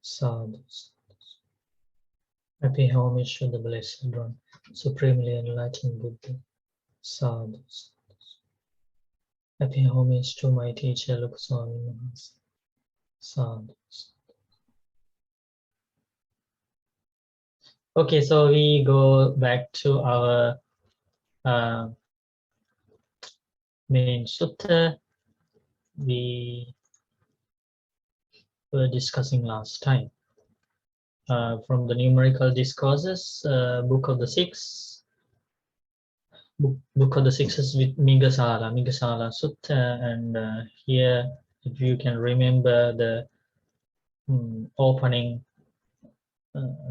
Sadhu. Happy homage to the Blessed One, Supremely Enlightened Buddha. Sadhu. Happy homage to my teacher, Lukaswami Mahas. Sadhu. Okay, so we go back to our main sutta we were discussing last time. From the numerical discourses, book of the six is with Migasālā Sutta, and here, if you can remember the opening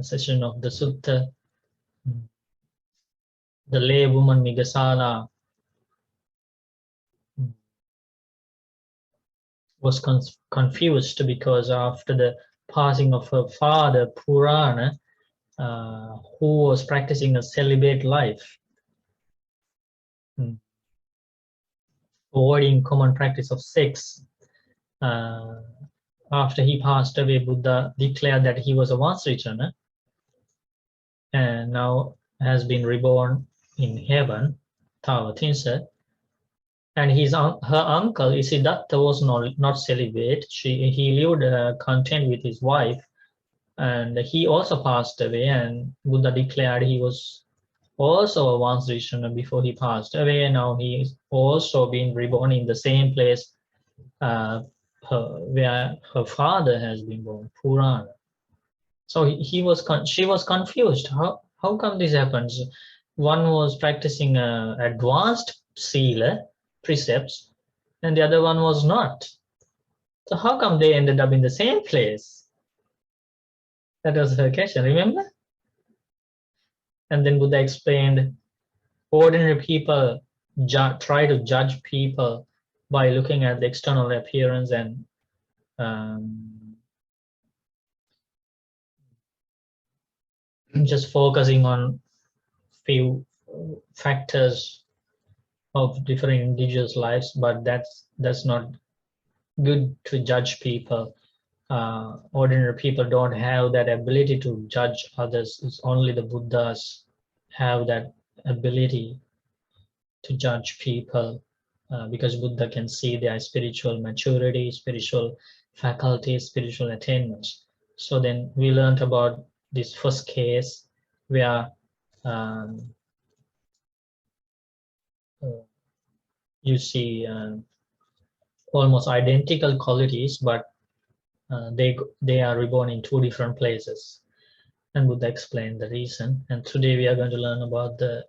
session of the sutta, the lay woman Migasālā was confused because after the passing of her father Purana, who was practicing a celibate life, avoiding common practice of sex. After he passed away, Buddha declared that he was a once returner and now has been reborn in heaven, Tawatinsa. And her uncle Isidatta was not celibate. He lived content with his wife, and he also passed away, and Buddha declared he was also a once returner before he passed away, and now he is also being reborn in the same place where her father has been born, Purana. So she was confused. How come this happens? One was practicing advanced sila precepts, and the other one was not. So how come they ended up in the same place? That was her question, remember? And then Buddha explained, ordinary people try to judge people by looking at the external appearance and just focusing on few factors of different individuals' lives, but that's not good to judge people. Ordinary people don't have that ability to judge others. It's only the Buddhas have that ability to judge people, because Buddha can see their spiritual maturity, spiritual faculties, spiritual attainments. So then we learned about this first case where you see almost identical qualities, but they are reborn in two different places. And Buddha explained the reason. And today we are going to learn about the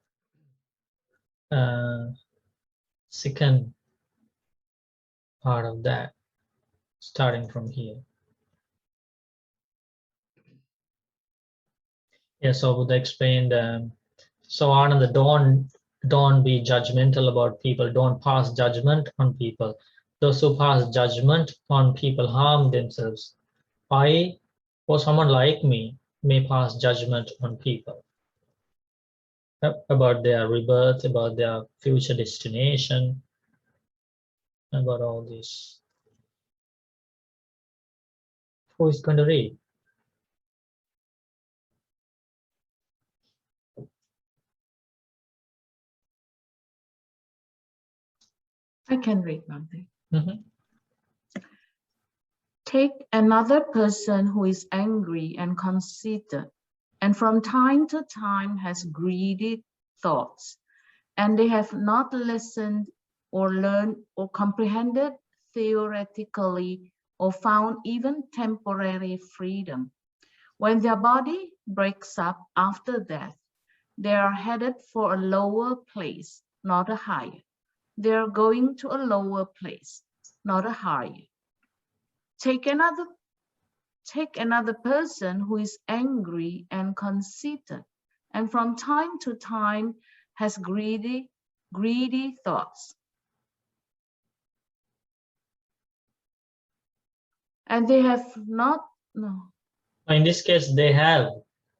second part of that, starting from here. Yeah, so Buddha explained, so Ananda, don't be judgmental about people, don't pass judgment on people. Those who pass judgment on people harm themselves. I, or someone like me, may pass judgment on people about their rebirth, about their future destination, about all this. Who is going to read? I can read one thing. Mm-hmm. Take another person who is angry and conceited, and from time to time has greedy thoughts, and they have not listened or learned or comprehended theoretically or found even temporary freedom. When their body breaks up after death, they are headed for a lower place, not a higher. They are going to a lower place, not a higher. Take another person who is angry and conceited, and from time to time has greedy thoughts. And they have not, no. In this case, they have.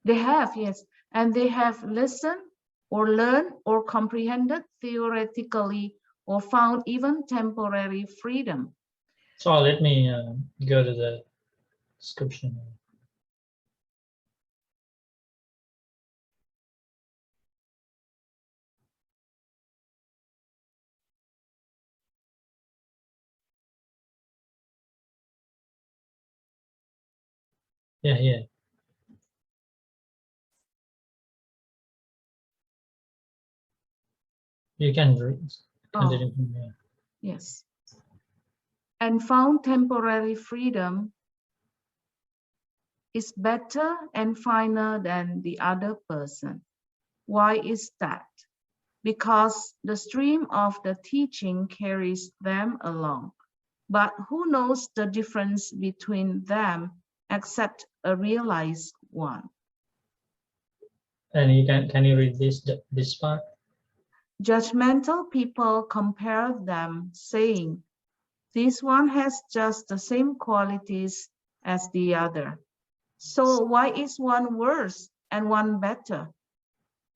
They have, yes. And they have listened or learned or comprehended theoretically or found even temporary freedom. So let me go to the description. Yeah, yeah. You can continue. Oh, yes. And found temporary freedom is better and finer than the other person. Why is that? Because the stream of the teaching carries them along. But who knows the difference between them except a realized one? And you can you read this part? Judgmental people compare them, saying, this one has just the same qualities as the other. So why is one worse and one better?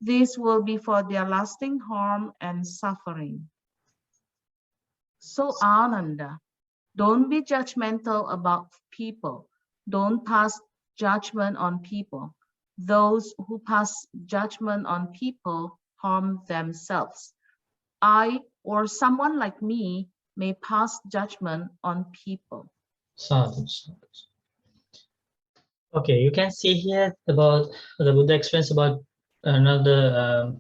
This will be for their lasting harm and suffering. So Ananda, don't be judgmental about people. Don't pass judgment on people. Those who pass judgment on people harm themselves. I or someone like me may pass judgment on people. Sadhu. Okay, you can see here about the Buddha explains about another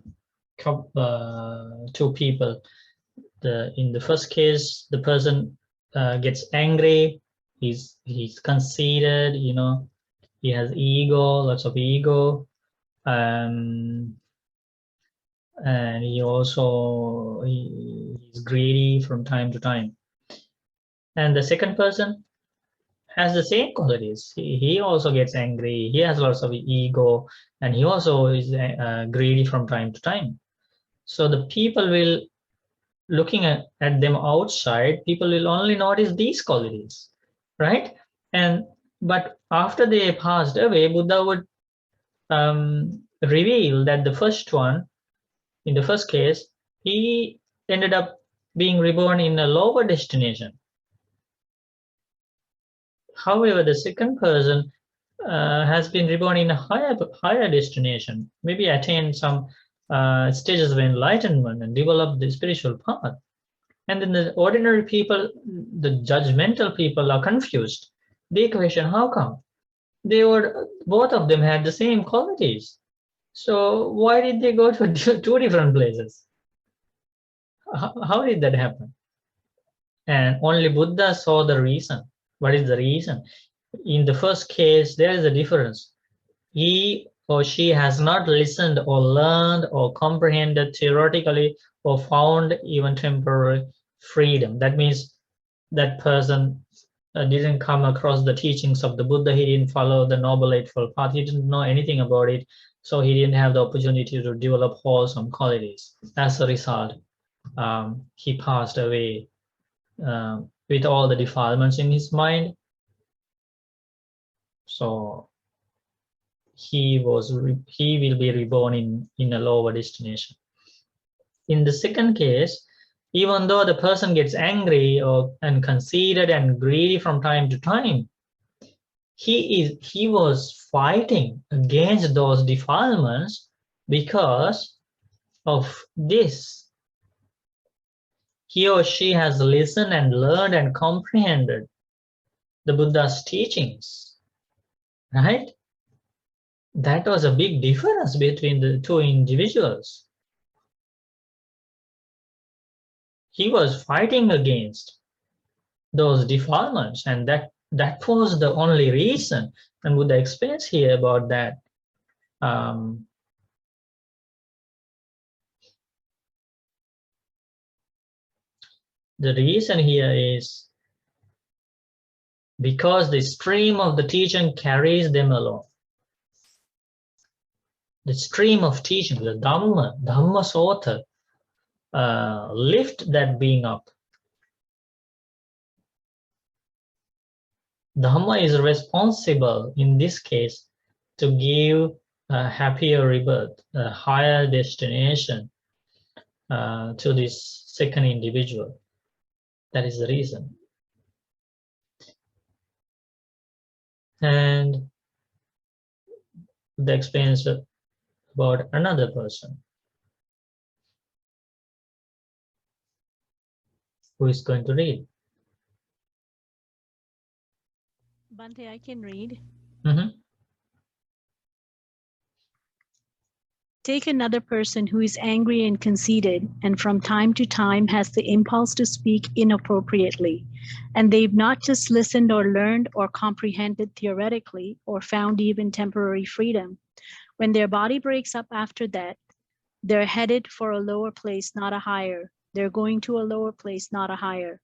two people. In the first case, the person gets angry. He's conceited. You know, he has ego, lots of ego, and he's greedy from time to time. And the second person has the same qualities. He also gets angry. He has lots of ego, and he also is greedy from time to time. So the people will, looking at them outside, people will only notice these qualities, right? But after they passed away, Buddha would reveal that the first one, in the first case, he ended up being reborn in a lower destination. However, the second person has been reborn in a higher destination, maybe attained some stages of enlightenment and developed the spiritual path. And then the ordinary people, the judgmental people, are confused. They question, how come? Both of them had the same qualities. So why did they go to two different places? How did that happen? And only Buddha saw the reason. What is the reason? In the first case, there is a difference. He or she has not listened or learned or comprehended theoretically or found even temporary freedom. That means that person didn't come across the teachings of the Buddha. He didn't follow the Noble Eightfold Path. He didn't know anything about it. So he didn't have the opportunity to develop wholesome qualities. As a result, he passed away with all the defilements in his mind. So he will be reborn in a lower destination. In the second case, even though the person gets angry and conceited and greedy from time to time, he was fighting against those defilements because of this. He or she has listened and learned and comprehended the Buddha's teachings, right? That was a big difference between the two individuals. He was fighting against those defilements, and that was the only reason. And Buddha explains here about that. The reason here is because the stream of the teaching carries them along. The stream of teaching, the Dhamma Sutta, lift that being up. Dhamma is responsible in this case to give a happier rebirth, a higher destination to this second individual. That is the reason. And the explains about another person who is going to read. Bhante, I can read. Mm-hmm. Take another person who is angry and conceited, and from time to time has the impulse to speak inappropriately, and they've not just listened or learned or comprehended theoretically or found even temporary freedom. When their body breaks up after that, they're headed for a lower place, not a higher. They're going to a lower place, not a higher.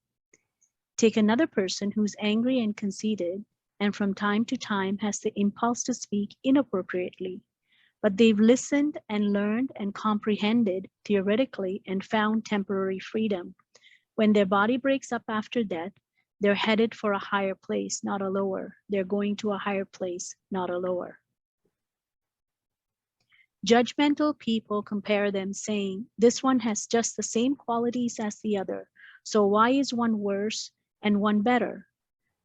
Take another person who's angry and conceited, and from time to time has the impulse to speak inappropriately, but they've listened and learned and comprehended theoretically and found temporary freedom. When their body breaks up after death, they're headed for a higher place, not a lower. They're going to a higher place, not a lower. Judgmental people compare them, saying, this one has just the same qualities as the other, so why is one worse and one better?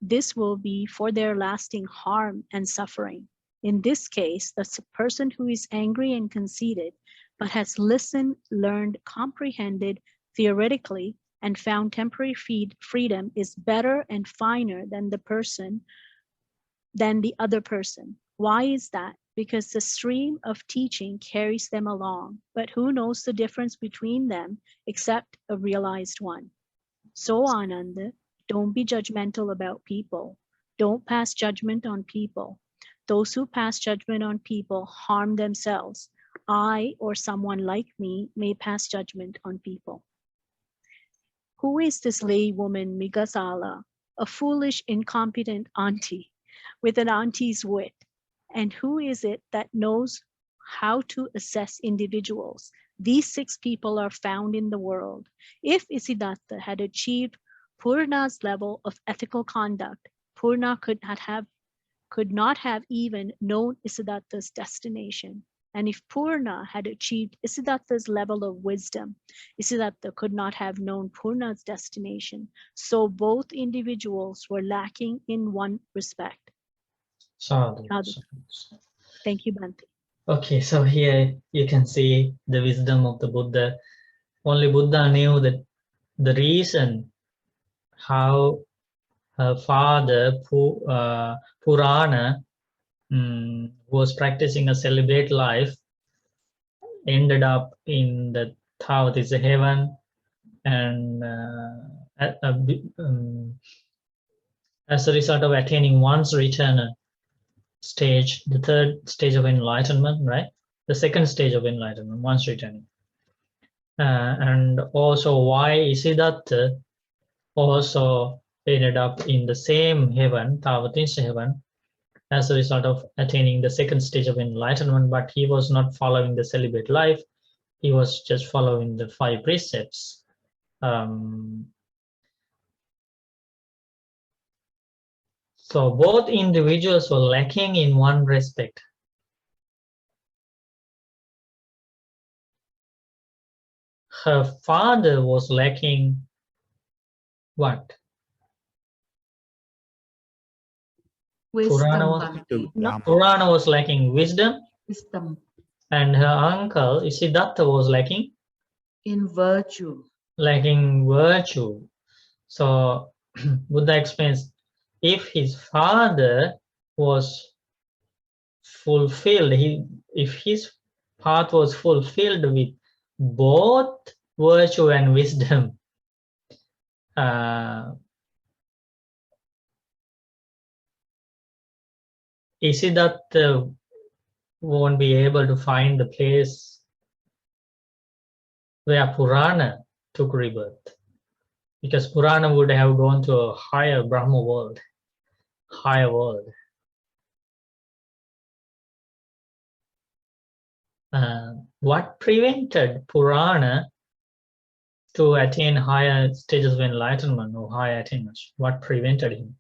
This will be for their lasting harm and suffering. In this case, the person who is angry and conceited, but has listened, learned, comprehended theoretically, and found temporary freedom is better and finer than the other person. Why is that? Because the stream of teaching carries them along, but who knows the difference between them except a realized one? So Ananda, don't be judgmental about people. Don't pass judgment on people. Those who pass judgment on people harm themselves. I or someone like me may pass judgment on people. Who is this lay woman, Migasālā? A foolish, incompetent auntie with an auntie's wit. And who is it that knows how to assess individuals? These 6 people are found in the world. If Isiddhartha had achieved Purna's level of ethical conduct, Purna could not have even known Isiddhartha's destination. And if Purna had achieved Isiddhartha's level of wisdom, Isiddhartha could not have known Purna's destination. So both individuals were lacking in one respect. Sadhu. Thank you, Bhante. Okay, so here you can see the wisdom of the Buddha. Only Buddha knew that the reason how her father, Purana, was practicing a celibate life, ended up in the Faculties heaven, and as a result of attaining one's return stage, the 3rd stage of enlightenment, right? The 2nd stage of enlightenment, one's returning. And also why Isiddhartha also ended up in the same heaven, Faculties heaven, as a result of attaining the 2nd stage of enlightenment, but he was not following the celibate life. He was just following the 5 precepts. So both individuals were lacking in one respect. Her father was lacking what? Wisdom. Purana was lacking wisdom. Wisdom. And her uncle, Isiddhartha, was lacking? In virtue. Lacking virtue. So Buddha explains, if his father was fulfilled, if his path was fulfilled with both virtue and wisdom, Isiddhartha won't be able to find the place where Purana took rebirth, because Purana would have gone to a higher Brahma world, higher world. What prevented Purana to attain higher stages of enlightenment or higher attainments? What prevented him?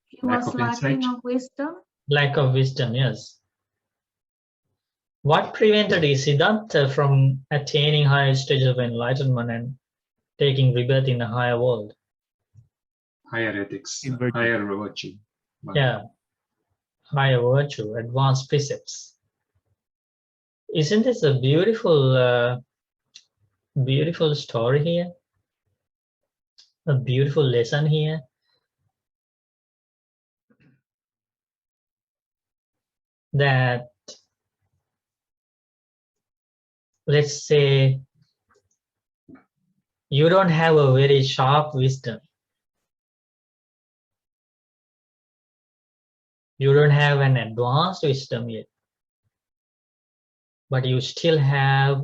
He was lacking of wisdom. Lack of wisdom, yes. What prevented Isiddhartha from attaining higher stages of enlightenment and taking rebirth in a higher world? Higher ethics, higher virtue. Yeah, higher virtue, advanced precepts. Isn't this a beautiful, beautiful story here? A beautiful lesson here. That let's say you don't have a very sharp wisdom. You don't have an advanced wisdom yet, but you still have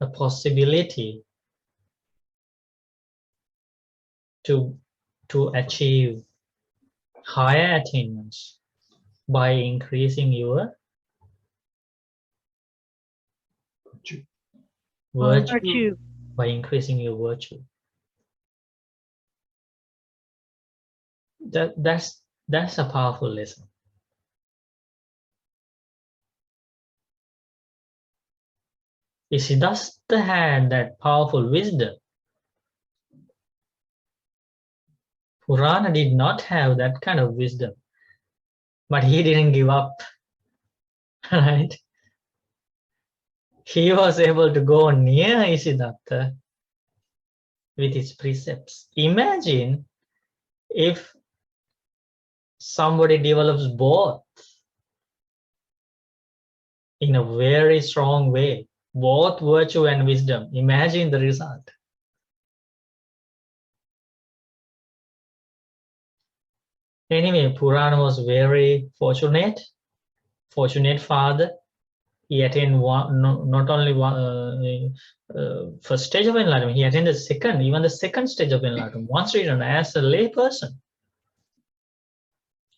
a possibility to achieve higher attainments by increasing your virtue, by increasing your virtue. That's a powerful lesson. You see, Siddhartha had that powerful wisdom. Purana did not have that kind of wisdom, but he didn't give up, right? He was able to go near Siddhartha with his precepts. Imagine if somebody develops both in a very strong way, both virtue and wisdom. Imagine the result. Anyway, Purana was very fortunate father. He attained not only one first stage of enlightenment, he attained even the second stage of enlightenment, once written as a lay person.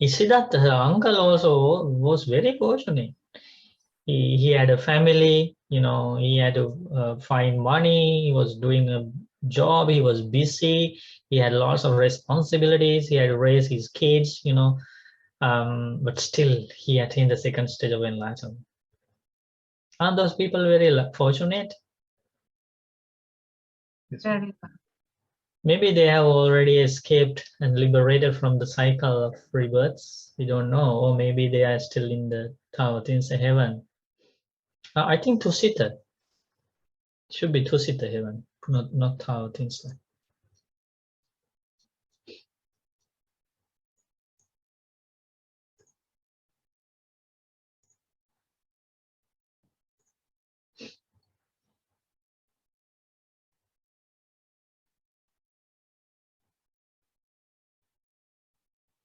Siddhartha, her uncle, also was very fortunate. He had a family, he had to find money, he was doing a job, he was busy, he had lots of responsibilities, he had to raise his kids, but still he attained the second stage of enlightenment. Aren't those people very fortunate? Very Maybe they have already escaped and liberated from the cycle of rebirths. We don't know. Or maybe they are still in the Tawatinsa heaven. I think Tusita. Should be Tusita heaven, not Tawatinsa.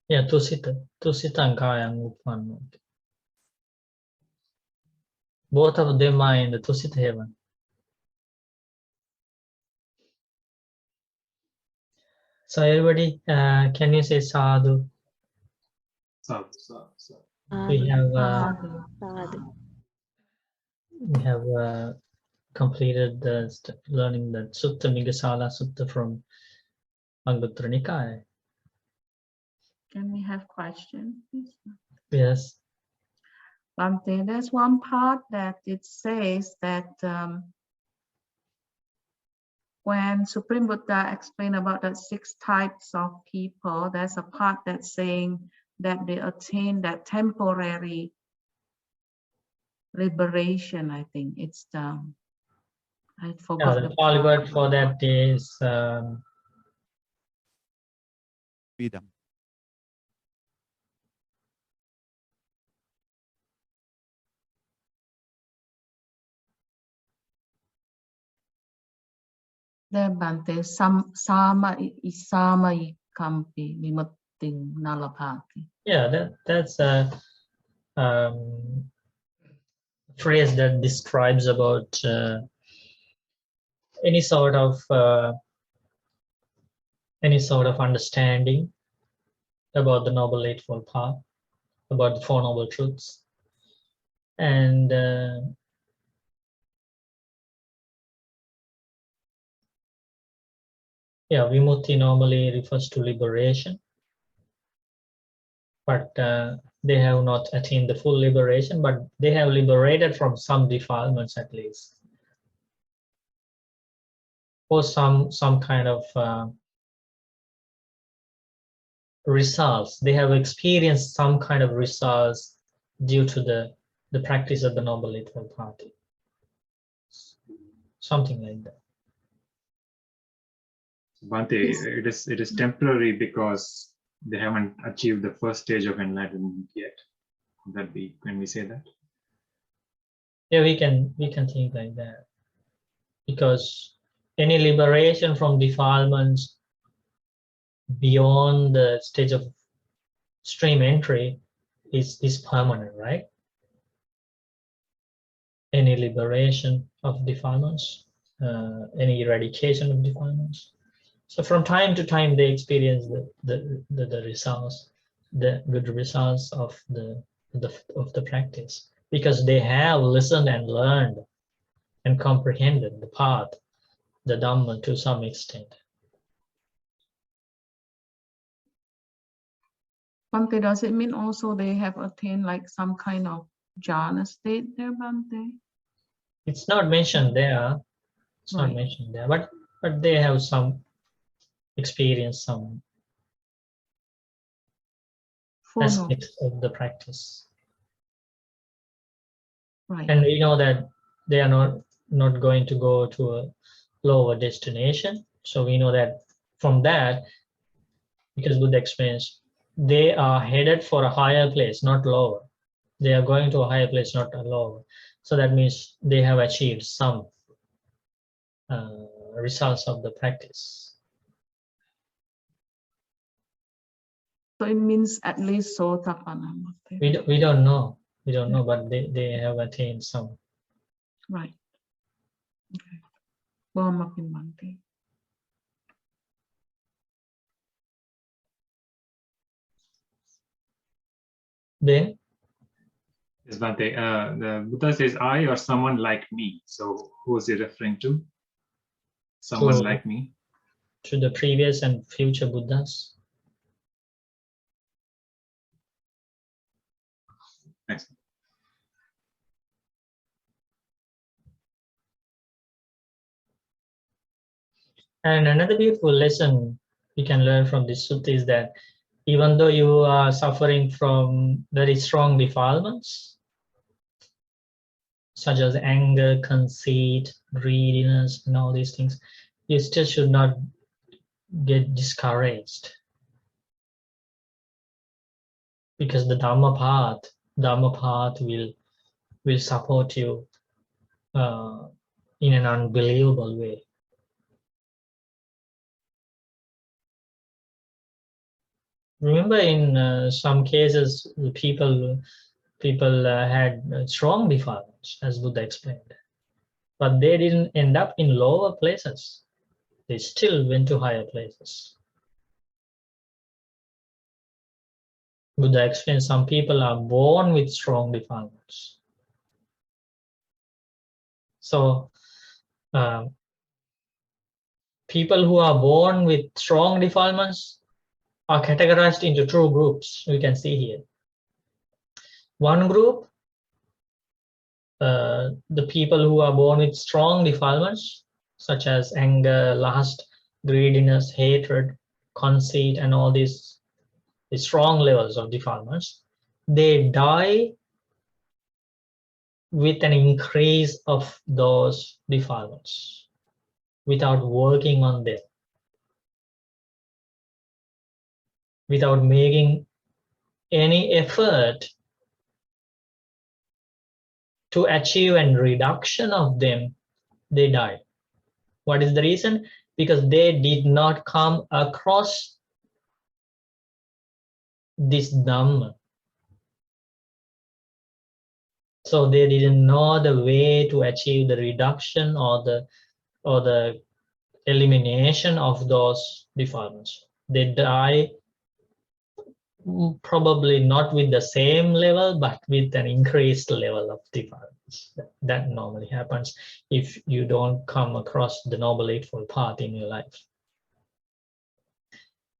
Yeah, Tusita and Kayang Uppan. Both of them are in the Tusita heaven. So everybody, can you say sadhu? Sadhu. We have completed the learning the Sutta Migasālā Sutta from Anguttara Nikaya. Can we have questions, please? Yes. Bhante, there's one part that it says that when Supreme Buddha explained about the 6 types of people, there's a part that's saying that they attain that temporary liberation. I think it's the, I forgot The Pali word for that is freedom. There, Bhante, sama ikampi vimutting nalapati. yeah, that's a phrase that describes about any sort of understanding about the Noble Eightfold Path, about the Four Noble Truths, and yeah, Vimutti normally refers to liberation, but they have not attained the full liberation, but they have liberated from some defilements at least, or some kind of results. They have experienced some kind of results due to the practice of the Noble Eightfold Path. Something like that. Bhante, it is temporary because they haven't achieved the first stage of enlightenment yet. Can we say that? Yeah, we can think like that, because any liberation from defilements beyond the stage of stream entry is permanent, right? Any liberation of defilements, any eradication of defilements. So from time to time, they experience the results, the good results of the practice, because they have listened and learned and comprehended the path, the Dhamma, to some extent. Bhante, does it mean also they have attained like some kind of jhana state there, Bhante? It's not mentioned there. It's not Right. mentioned there, but they have some experience, some aspects of the practice. Right. And we know that they are not going to go to a lower destination. So we know that from that, because Buddha explains, they are headed for a higher place, not lower. They are going to a higher place, not a lower. So that means they have achieved some results of the practice. So it means at least Sotapanna. We don't know. We don't know, but they have attained some. Right. Okay. Bhante. Then Yes, Bhante, the Buddha says I or someone like me. So who is he referring to? Someone like me? To the previous and future Buddhas. Thanks. And another beautiful lesson we can learn from this sutta is that even though you are suffering from very strong defilements, such as anger, conceit, greediness, and all these things, you still should not get discouraged. Because the Dhamma path will support you in an unbelievable way. Remember, in some cases, the people had strong defilements, as Buddha explained, but they didn't end up in lower places. They still went to higher places. Buddha explains some people are born with strong defilements. So people who are born with strong defilements are categorized into two groups. We can see here. One group, the people who are born with strong defilements, such as anger, lust, greediness, hatred, conceit, and all these strong levels of defilements, they die with an increase of those defilements without working on them, without making any effort to achieve a reduction of them. They die. What is the reason? Because they did not come across this Dhamma. So they didn't know the way to achieve the reduction or the elimination of those defilements. They die probably not with the same level, but with an increased level of defilements. That normally happens if you don't come across the Noble Eightfold Path in your life.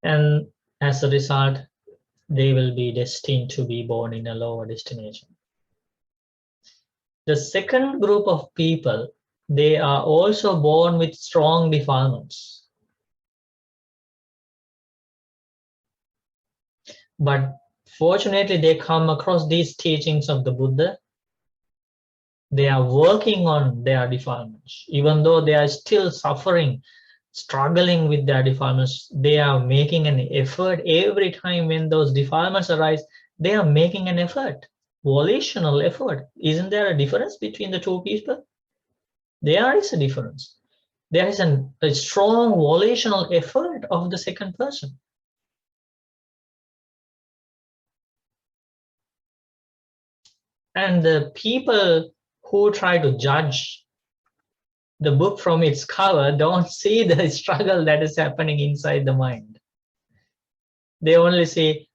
And as a result, they will be destined to be born in a lower destination. The second group of people, they are also born with strong defilements. But fortunately, they come across these teachings of the Buddha. They are working on their defilements. Even though they are still suffering, struggling with their defilements, they are making an effort every time when those defilements arise. They are making an effort volitional effort. Isn't there a difference between the two people? There is a difference. There is a strong volitional effort of the second person. And the people who try to judge the book from its cover don't see the struggle that is happening inside the mind. They only see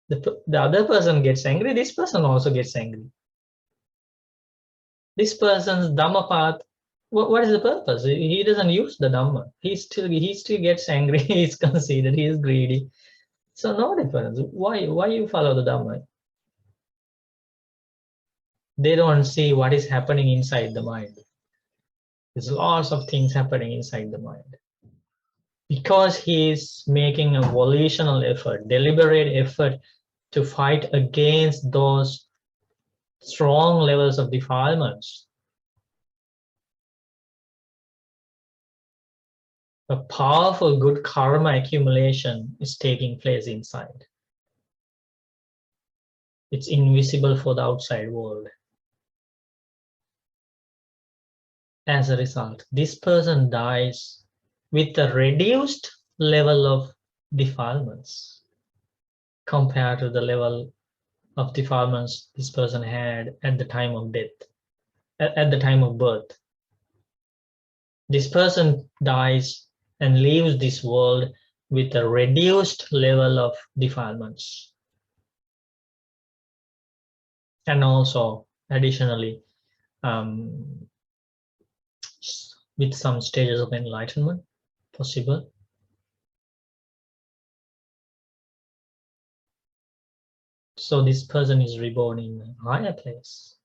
the other person gets angry, this person also gets angry. This person's Dhamma path, what is the purpose? He doesn't use the Dhamma. He still gets angry, he's conceited, he is greedy. So no difference. Why you follow the Dhamma? They don't see what is happening inside the mind. There's lots of things happening inside the mind. Because he is making a volitional effort, deliberate effort to fight against those strong levels of defilements. A powerful good karma accumulation is taking place inside. It's invisible for the outside world. As a result, this person dies with a reduced level of defilements compared to the level of defilements this person had at the time of death, at the time of birth. This person dies and leaves this world with a reduced level of defilements. And also, additionally, with some stages of enlightenment possible. So this person is reborn in a higher place.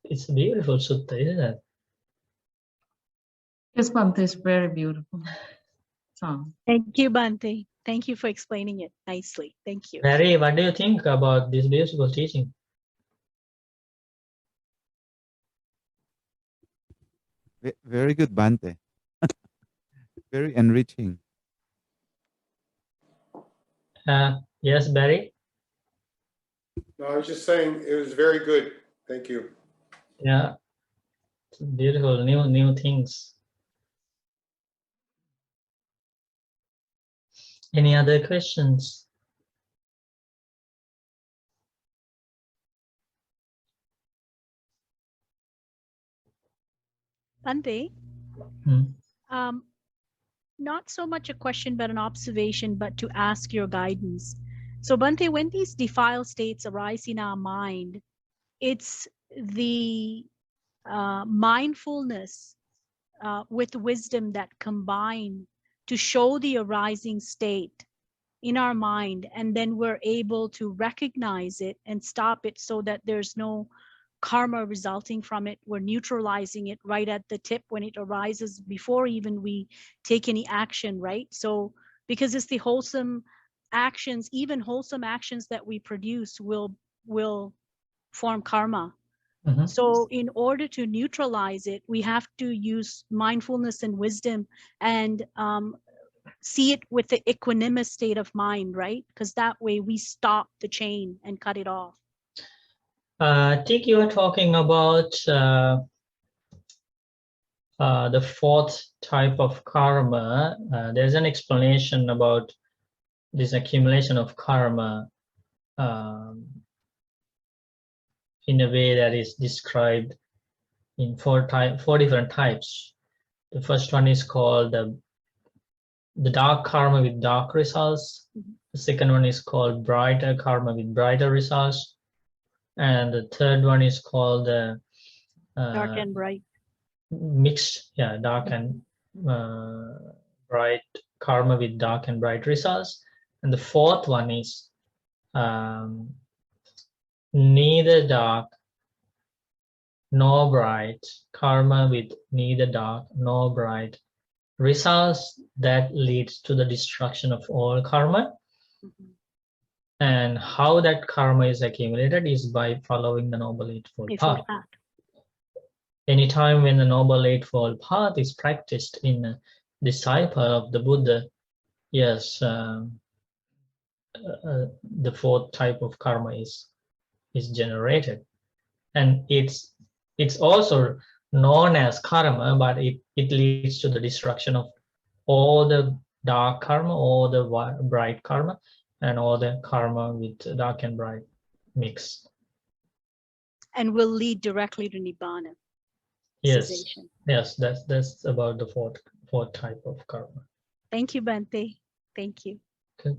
It's a beautiful sutta, isn't it? Yes, Bhante, is very beautiful song. Thank you, Bhante. Thank you for explaining it nicely. Thank you. Mary, what do you think about this beautiful teaching? Very good, Bhante. Very enriching. Yes, Barry? No, I was just saying it was very good. Thank you. Yeah, it's beautiful, new things. Any other questions? Bhante, not so much a question, but an observation, but to ask your guidance. So Bhante, when these defiled states arise in our mind, it's the mindfulness with wisdom that combine to show the arising state in our mind, and then we're able to recognize it and stop it so that there's no karma resulting from it. We're neutralizing it right at the tip when it arises before even we take any action, right? So because it's the wholesome actions, even wholesome actions that we produce will form karma. So in order to neutralize it, we have to use mindfulness and wisdom and see it with the equanimous state of mind, right? Because that way we stop the chain and cut it off. I think you are talking about the fourth type of karma. There's an explanation about this accumulation of karma in a way that is described in four different types. The first one is called the dark karma with dark results. The second one is called brighter karma with brighter results. And the third one is called Dark and bright. Mixed, yeah, dark and bright karma with dark and bright results. And the fourth one is neither dark nor bright karma with neither dark nor bright results that leads to the destruction of all karma. And how that karma is accumulated is by following the Noble Eightfold Path. Anytime when the Noble Eightfold Path is practiced in a disciple of the Buddha, yes, the fourth type of karma is generated, and it's also known as karma, but it leads to the destruction of all the dark karma, all the bright karma, and all the karma with dark and bright mix. And will lead directly to Nibbana. Yes, Cessation. yes, that's about the fourth type of karma. Thank you, Bante. Thank you. Okay.